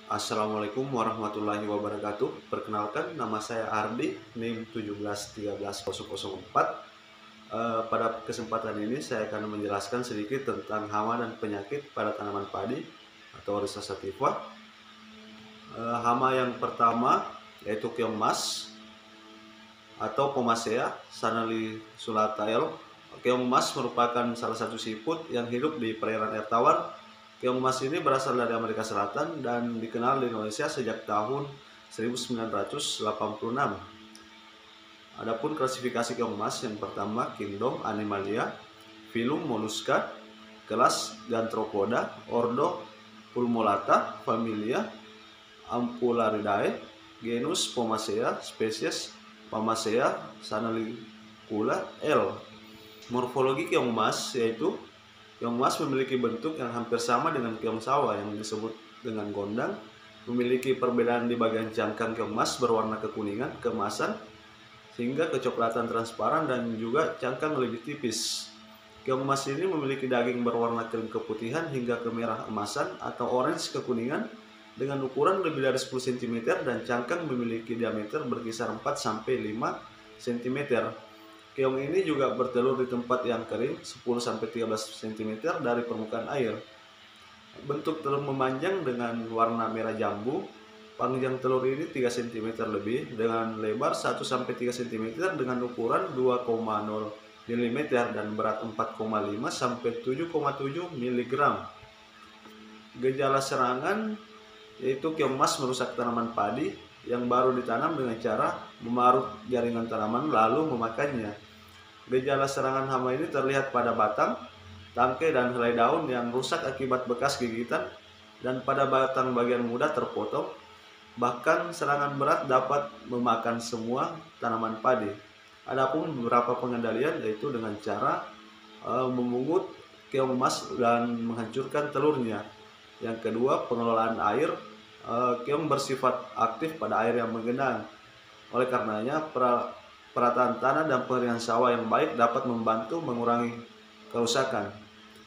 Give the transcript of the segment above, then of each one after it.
Assalamualaikum warahmatullahi wabarakatuh. Perkenalkan, nama saya Ardi, NIM 1713004. Pada kesempatan ini saya akan menjelaskan sedikit tentang hama dan penyakit pada tanaman padi atau Rhiza sativa. Hama yang pertama yaitu keong emas atau Pomacea sanalisulatael. Keong emas merupakan salah satu siput yang hidup di perairan air tawar. Keong emas ini berasal dari Amerika Selatan dan dikenal di Indonesia sejak tahun 1986. Adapun klasifikasi keong emas yang pertama Kingdom Animalia, Phylum Mollusca, kelas Gantropoda, ordo Pulmolata, familia Ampullaridae, genus Pomacea, spesies Pomacea sanalicula L. Morfologi keong emas yaitu keong emas memiliki bentuk yang hampir sama dengan keong sawah yang disebut dengan gondang, memiliki perbedaan di bagian cangkang keong emas berwarna kekuningan, keemasan, sehingga kecoklatan transparan dan juga cangkang lebih tipis. Keong emas ini memiliki daging berwarna krim keputihan hingga kemerah emasan atau orange kekuningan dengan ukuran lebih dari 10 cm dan cangkang memiliki diameter berkisar 4-5 cm. Keong ini juga bertelur di tempat yang kering 10-13 cm dari permukaan air. Bentuk telur memanjang dengan warna merah jambu. Panjang telur ini 3 cm lebih dengan lebar 1-3 cm dengan ukuran 2,0 mm dan berat 4,5-7,7 mg. Gejala serangan yaitu keong emas merusak tanaman padi yang baru ditanam dengan cara memarut jaringan tanaman lalu memakannya. Gejala serangan hama ini terlihat pada batang, tangkai dan helai daun yang rusak akibat bekas gigitan dan pada batang bagian muda terpotong. Bahkan serangan berat dapat memakan semua tanaman padi. Adapun beberapa pengendalian yaitu dengan cara memungut keong emas dan menghancurkan telurnya. Yang kedua, pengelolaan air. Keong bersifat aktif pada air yang menggenang. Oleh karenanya, perataan tanah dan pengeringan sawah yang baik dapat membantu mengurangi kerusakan,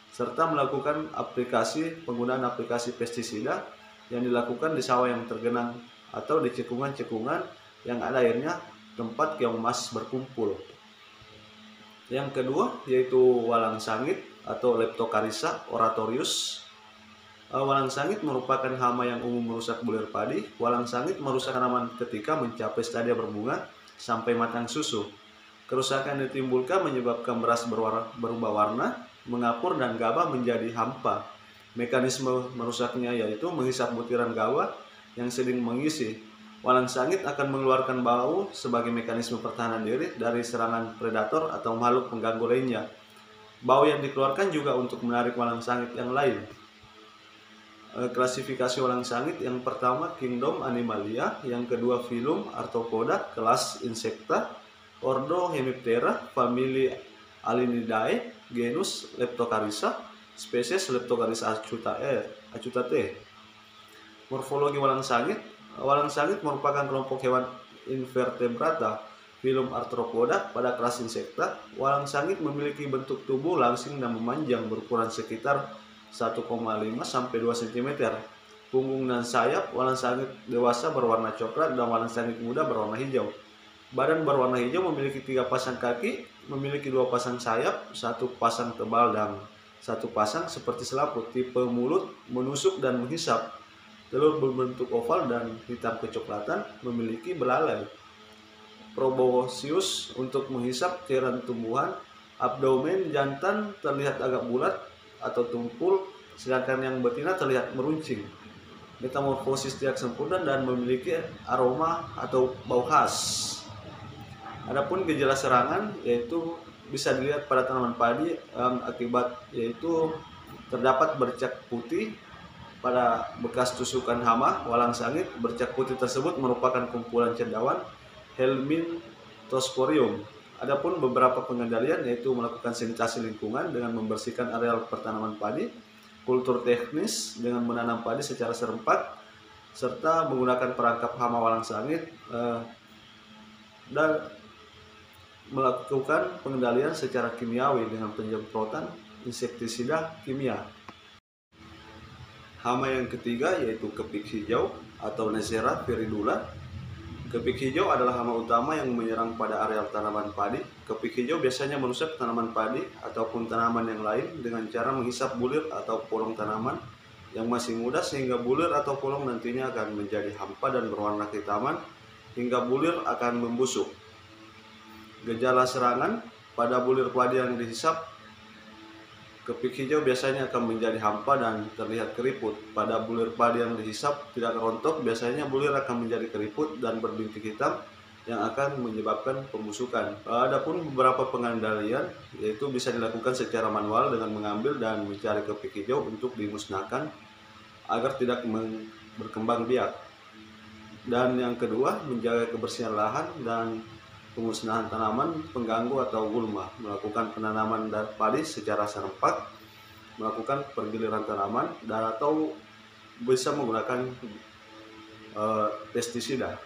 serta melakukan penggunaan aplikasi pestisida yang dilakukan di sawah yang tergenang atau di cekungan-cekungan yang ada airnya tempat keong emas berkumpul. Yang kedua yaitu walang sangit atau Leptocarissa oratorius. Walang sangit merupakan hama yang umum merusak bulir padi. Walang sangit merusak tanaman ketika mencapai stadia berbunga sampai matang susu. Kerusakan yang ditimbulkan menyebabkan beras berubah warna, mengapur dan gabah menjadi hampa. Mekanisme merusaknya yaitu menghisap butiran gabah yang sedang mengisi. Walang sangit akan mengeluarkan bau sebagai mekanisme pertahanan diri dari serangan predator atau makhluk pengganggu lainnya. Bau yang dikeluarkan juga untuk menarik walang sangit yang lain. Klasifikasi walang sangit yang pertama Kingdom Animalia, yang kedua Phylum Arthropoda, kelas Insecta, ordo Hemiptera, familia Alinidae, genus Leptocarissa, spesies Leptocarissa acutate. Morfologi walang sangit. Walang sangit merupakan kelompok hewan invertebrata Phylum Arthropoda pada kelas Insecta. Walang sangit memiliki bentuk tubuh langsing dan memanjang berukuran sekitar 1,5-2 cm. Punggung dan sayap walang sangit dewasa berwarna coklat dan walang sangit muda berwarna hijau. Badan berwarna hijau, memiliki 3 pasang kaki, memiliki 2 pasang sayap, 1 pasang tebal dan 1 pasang seperti selaput. Tipe mulut menusuk dan menghisap. Telur berbentuk oval dan hitam kecoklatan, memiliki belalai. Proboscis untuk menghisap cairan tumbuhan. Abdomen jantan terlihat agak bulat atau tumpul, sedangkan yang betina terlihat meruncing. Metamorfosis tidak sempurna dan memiliki aroma atau bau khas. Adapun gejala serangan yaitu bisa dilihat pada tanaman padi akibat yaitu terdapat bercak putih pada bekas tusukan hama walang sangit. Bercak putih tersebut merupakan kumpulan cendawan Helminthosporium. Adapun beberapa pengendalian yaitu melakukan sanitasi lingkungan dengan membersihkan areal pertanaman padi, kultur teknis dengan menanam padi secara serempak, serta menggunakan perangkap hama walang sangit dan melakukan pengendalian secara kimiawi dengan penyemprotan insektisida kimia. Hama yang ketiga yaitu kepik hijau atau Neisseria viridula. Kepik hijau adalah hama utama yang menyerang pada areal tanaman padi. Kepik hijau biasanya merusak tanaman padi ataupun tanaman yang lain dengan cara menghisap bulir atau polong tanaman yang masih muda, sehingga bulir atau polong nantinya akan menjadi hampa dan berwarna kehitaman hingga bulir akan membusuk. Gejala serangan pada bulir padi yang dihisap, kepik hijau biasanya akan menjadi hampa dan terlihat keriput. Pada bulir padi yang dihisap tidak rontok, biasanya bulir akan menjadi keriput dan berbintik hitam yang akan menyebabkan pembusukan. Adapun beberapa pengendalian yaitu bisa dilakukan secara manual dengan mengambil dan mencari kepik hijau untuk dimusnahkan agar tidak berkembang biak. Dan yang kedua, menjaga kebersihan lahan dan pemusnahan tanaman pengganggu atau gulma, melakukan penanaman padi secara serempak, melakukan penggiliran tanaman, dan atau bisa menggunakan pestisida.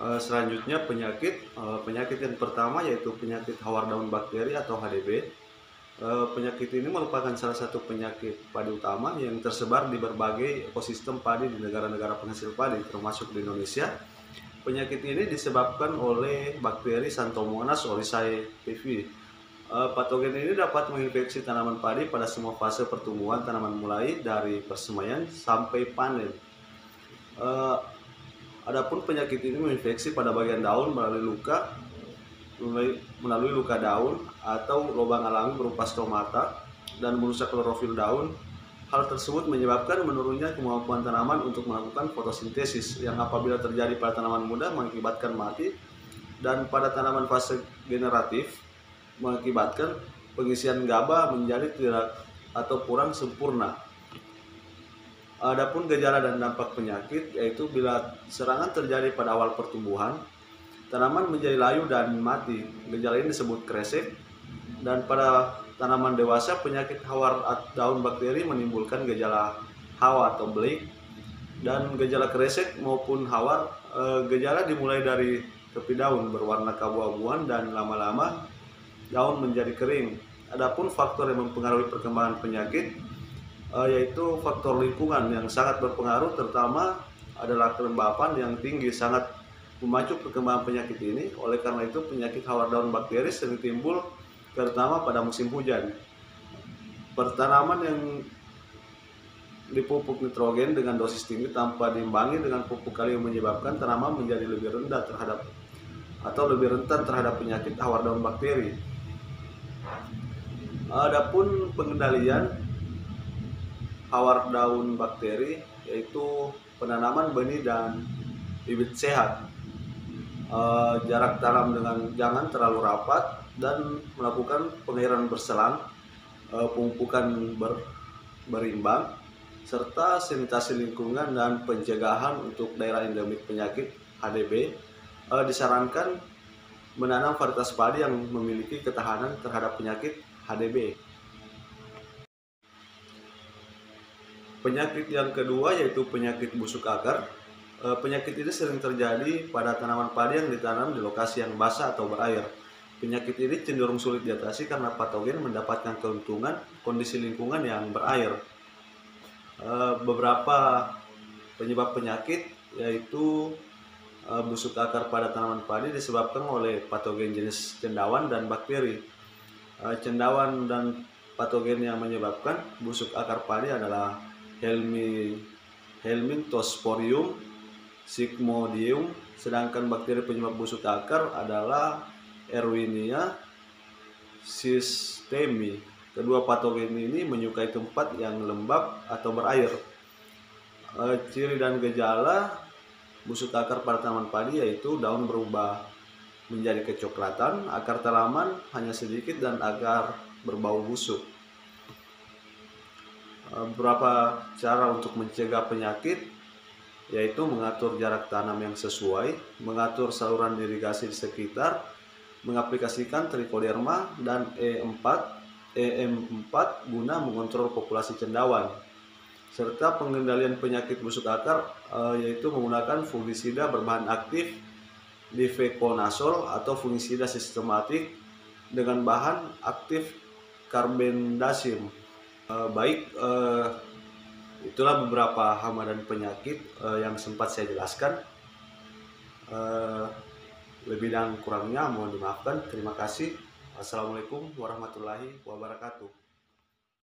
Selanjutnya penyakit yang pertama yaitu penyakit hawar daun bakteri atau HDB. Penyakit ini merupakan salah satu penyakit padi utama yang tersebar di berbagai ekosistem padi di negara-negara penghasil padi termasuk di Indonesia. Penyakit ini disebabkan oleh bakteri Xanthomonas oryzae pv. Patogen ini dapat menginfeksi tanaman padi pada semua fase pertumbuhan tanaman, mulai dari persemaian sampai panen. Adapun penyakit ini menginfeksi pada bagian daun melalui luka daun atau lubang alami berupa stomata dan merusak klorofil daun. Hal tersebut menyebabkan menurunnya kemampuan tanaman untuk melakukan fotosintesis yang apabila terjadi pada tanaman muda mengakibatkan mati, dan pada tanaman fase generatif mengakibatkan pengisian gaba menjadi tidak atau kurang sempurna. Adapun gejala dan dampak penyakit yaitu bila serangan terjadi pada awal pertumbuhan, tanaman menjadi layu dan mati. Gejala ini disebut kresek. Dan pada tanaman dewasa, penyakit hawar daun bakteri menimbulkan gejala hawa atau blake, dan gejala kresek maupun hawar. Gejala dimulai dari tepi daun berwarna keabu-abuan dan lama-lama daun menjadi kering. Adapun faktor yang mempengaruhi perkembangan penyakit yaitu faktor lingkungan yang sangat berpengaruh, terutama adalah kelembapan yang tinggi sangat memacu perkembangan penyakit ini. Oleh karena itu penyakit hawar daun bakteri sering timbul terutama pada musim hujan. Pertanaman yang dipupuk nitrogen dengan dosis tinggi tanpa diimbangi dengan pupuk kalium menyebabkan tanaman menjadi lebih rendah lebih rentan terhadap penyakit hawar daun bakteri. Adapun pengendalian hawar daun bakteri yaitu penanaman benih dan bibit sehat. Jarak tanam jangan terlalu rapat dan melakukan pengairan berselang, pemupukan berimbang, serta sanitasi lingkungan dan pencegahan untuk daerah endemik penyakit HDB. Disarankan menanam varietas padi yang memiliki ketahanan terhadap penyakit HDB. Penyakit yang kedua yaitu penyakit busuk akar. Penyakit ini sering terjadi pada tanaman padi yang ditanam di lokasi yang basah atau berair. Penyakit ini cenderung sulit diatasi karena patogen mendapatkan keuntungan kondisi lingkungan yang berair. Beberapa penyebab penyakit yaitu busuk akar pada tanaman padi disebabkan oleh patogen jenis cendawan dan bakteri. Cendawan dan patogen yang menyebabkan busuk akar padi adalah Helminthosporium, Sigmodium, sedangkan bakteri penyebab busuk akar adalah Erwinia systemi. Kedua patogen ini menyukai tempat yang lembab atau berair. Ciri dan gejala busuk akar pada tanaman padi yaitu daun berubah menjadi kecoklatan, akar tanaman hanya sedikit dan akar berbau busuk. Beberapa cara untuk mencegah penyakit yaitu mengatur jarak tanam yang sesuai, mengatur saluran irigasi di sekitar, mengaplikasikan trichoderma dan EM4 guna mengontrol populasi cendawan, serta pengendalian penyakit busuk akar yaitu menggunakan fungisida berbahan aktif difeconazole atau fungisida sistematik dengan bahan aktif carbendazim. Baik, itulah beberapa hama dan penyakit yang sempat saya jelaskan. Lebih dan kurangnya mohon dimaafkan. Terima kasih. Assalamualaikum warahmatullahi wabarakatuh.